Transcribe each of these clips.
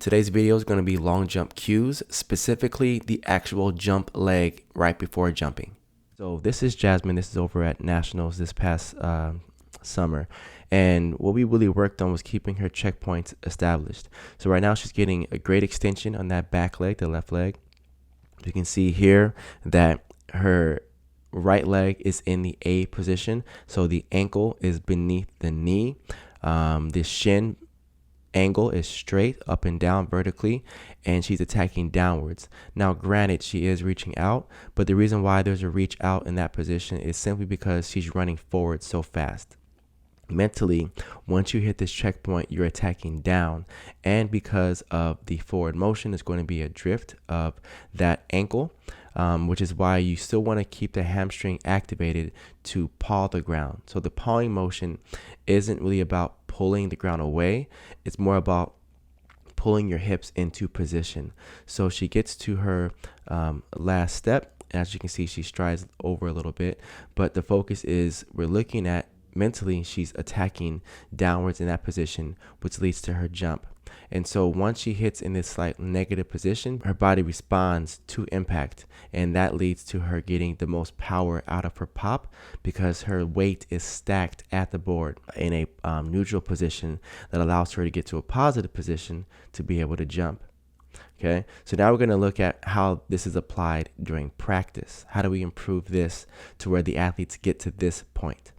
Today's video is going to be long jump cues, specifically the actual jump leg right before jumping. So this is Jasmine. This is over at Nationals this past summer. And what we really worked on was keeping her checkpoints established. So right now she's getting a great extension on that back leg, the left leg. You can see here that her right leg is in the A position. So the ankle is beneath the knee. The shin angle is straight up and down vertically, and she's attacking downwards. Now granted, she is reaching out, but the reason why there's a reach out in that position is simply because she's running forward so fast. Mentally, once you hit this checkpoint, you're attacking down, and because of the forward motion, there's going to be a drift of that ankle, which is why you still want to keep the hamstring activated to paw the ground. So the pawing motion isn't really about pulling the ground away. It's more about pulling your hips into position. So she gets to her last step. As you can see, she strides over a little bit, but the focus is we're looking at mentally she's attacking downwards in that position, which leads to her jump. And so once she hits in this slight negative position, her body responds to impact, and that leads to her getting the most power out of her pop because her weight is stacked at the board in a neutral position that allows her to get to a positive position to be able to jump. Okay, so now we're going to look at how this is applied during practice. How do we improve this to where the athletes get to this point?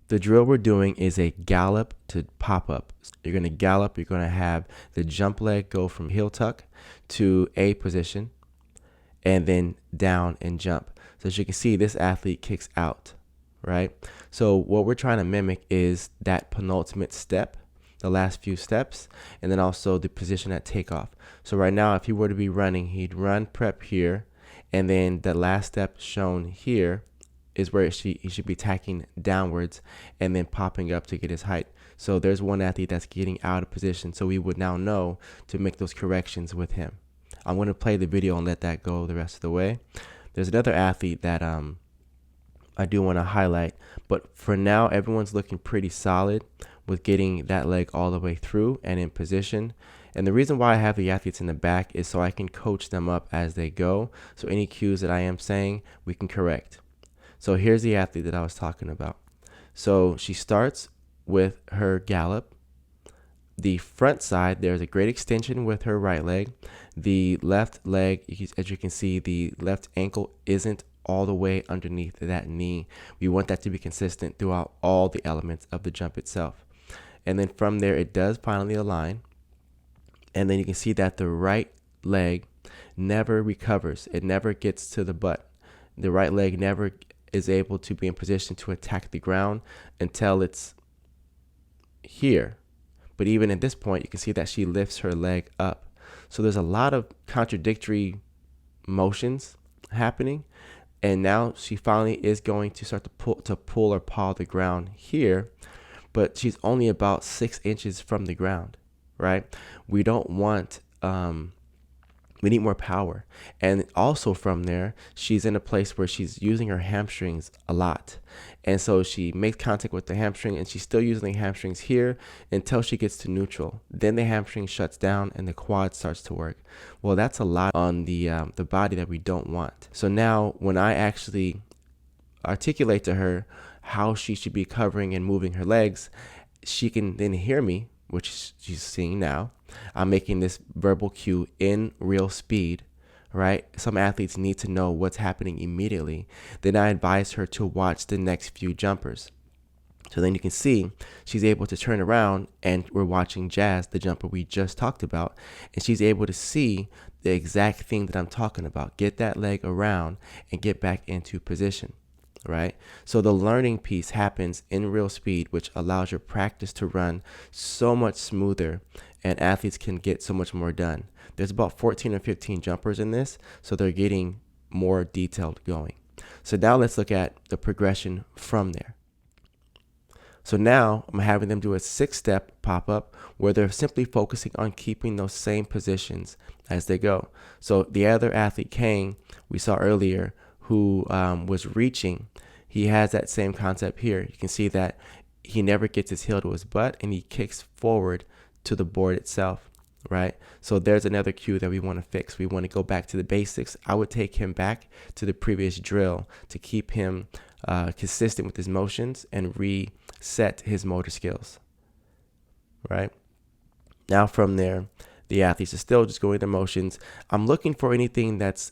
The drill we're doing is a gallop to pop up. You're going to gallop. You're going to have the jump leg go from heel tuck to A position and then down and jump. So as you can see, this athlete kicks out, right? So what we're trying to mimic is that penultimate step, the last few steps, and then also the position at takeoff. So right now, if he were to be running, he'd run prep here, and then the last step shown here is where he should be tacking downwards and then popping up to get his height. So there's one athlete that's getting out of position. So we would now know to make those corrections with him. I'm going to play the video and let that go the rest of the way. There's another athlete that I do want to highlight, but for now, everyone's looking pretty solid with getting that leg all the way through and in position. And the reason why I have the athletes in the back is so I can coach them up as they go. So any cues that I am saying, we can correct. So here's the athlete that I was talking about. So she starts with her gallop. The front side, there's a great extension with her right leg. The left leg, as you can see, the left ankle isn't all the way underneath that knee. We want that to be consistent throughout all the elements of the jump itself. And then from there, it does finally align. And then you can see that the right leg never recovers. It never gets to the butt. The right leg never is able to be in position to attack the ground until it's here. But even at this point, you can see that she lifts her leg up. So there's a lot of contradictory motions happening. And now she finally is going to start to pull or paw the ground here, but she's only about 6 inches from the ground, right? We don't want, we need more power. And also from there, she's in a place where she's using her hamstrings a lot. And so she makes contact with the hamstring and she's still using the hamstrings here until she gets to neutral. Then the hamstring shuts down and the quad starts to work. Well, that's a lot on the body that we don't want. So now when I actually articulate to her how she should be covering and moving her legs, she can then hear me, which she's seeing now. I'm making this verbal cue in real speed, right? Some athletes need to know what's happening immediately. Then I advise her to watch the next few jumpers. So then you can see she's able to turn around and we're watching Jazz, the jumper we just talked about, and she's able to see the exact thing that I'm talking about. Get that leg around and get back into position. Right? So the learning piece happens in real speed, which allows your practice to run so much smoother and athletes can get so much more done. There's about 14 or 15 jumpers in this, so they're getting more detailed going. So now let's look at the progression from there. So now I'm having them do a 6-step pop-up where they're simply focusing on keeping those same positions as they go. So the other athlete, Kane, we saw earlier, who was reaching, he has that same concept here. You can see that he never gets his heel to his butt and he kicks forward to the board itself. right? So there's another cue that we want to fix. We want to go back to the basics. I would take him back to the previous drill to keep him consistent with his motions and reset his motor skills, right? Now from there, the athletes are still just going their motions. I'm looking for anything that's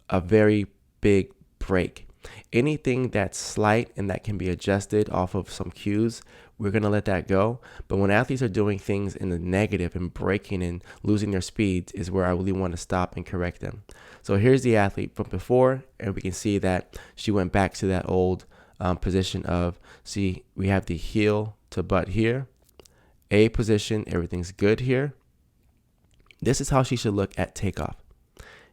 a very big break. Anything that's slight and that can be adjusted off of some cues, we're going to let that go. But when athletes are doing things in the negative and breaking and losing their speeds is where I really want to stop and correct them. So here's the athlete from before, and we can see that she went back to that old position of, see, we have the heel to butt here, A position, everything's good here. This is how she should look at takeoff.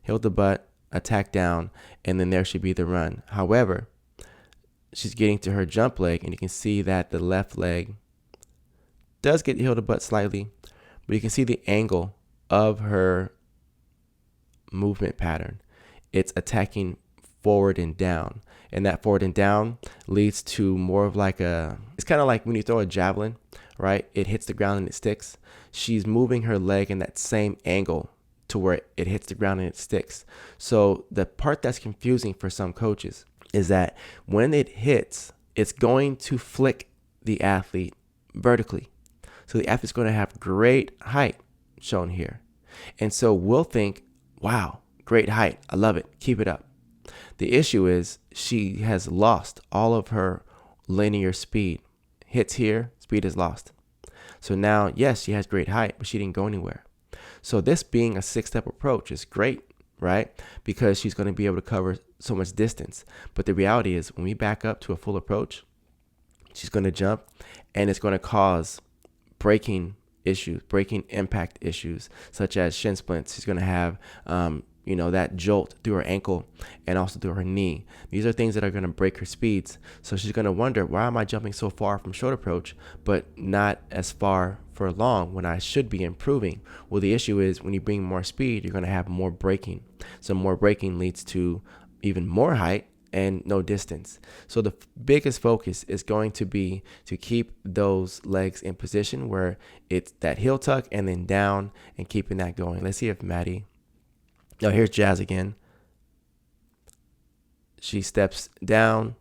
Heel to butt, attack down, and then there should be the run. However, she's getting to her jump leg, and you can see that the left leg does get heel to butt slightly, but you can see the angle of her movement pattern. It's attacking forward and down, and that forward and down leads to more of like it's kind of like when you throw a javelin, right? It hits the ground and it sticks. She's moving her leg in that same angle to where it hits the ground and it sticks. So the part that's confusing for some coaches is that when it hits, it's going to flick the athlete vertically. So the athlete's going to have great height shown here. And so we'll think, wow, great height. I love it. Keep it up. The issue is she has lost all of her linear speed. Hits here, speed is lost. So now, yes, she has great height, but she didn't go anywhere. So this being a 6-step approach is great, right? Because she's going to be able to cover so much distance. But the reality is when we back up to a full approach, she's going to jump and it's going to cause braking issues, braking impact issues, such as shin splints. She's going to have, that jolt through her ankle and also through her knee. These are things that are going to break her speeds. So she's going to wonder, why am I jumping so far from short approach, but not as far for long when I should be improving? Well, the issue is when you bring more speed, you're going to have more braking. So more braking leads to even more height and no distance. So the biggest focus is going to be to keep those legs in position where it's that heel tuck and then down and keeping that going. Let's see if Maddie. Now here's Jazz again. She steps down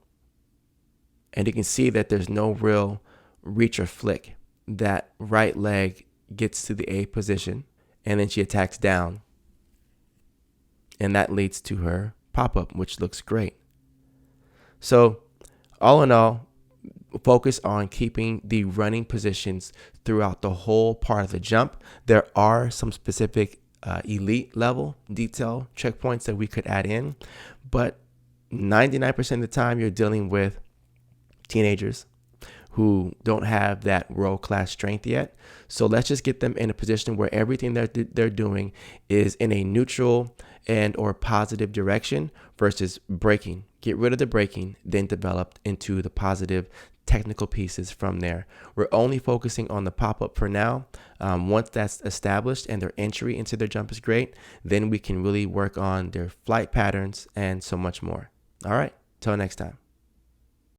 and you can see that there's no real reach or flick. That right leg gets to the A position and then she attacks down. And that leads to her pop-up, which looks great. So all in all, focus on keeping the running positions throughout the whole part of the jump. There are some specific elite level detail checkpoints that we could add in, but 99% of the time you're dealing with teenagers who don't have that world-class strength yet. So let's just get them in a position where everything that they're doing is in a neutral and or positive direction versus braking. Get rid of the braking, then develop into the positive technical pieces from there. We're only focusing on the pop-up for now. Once that's established and their entry into their jump is great, then we can really work on their flight patterns and so much more. All right, till next time.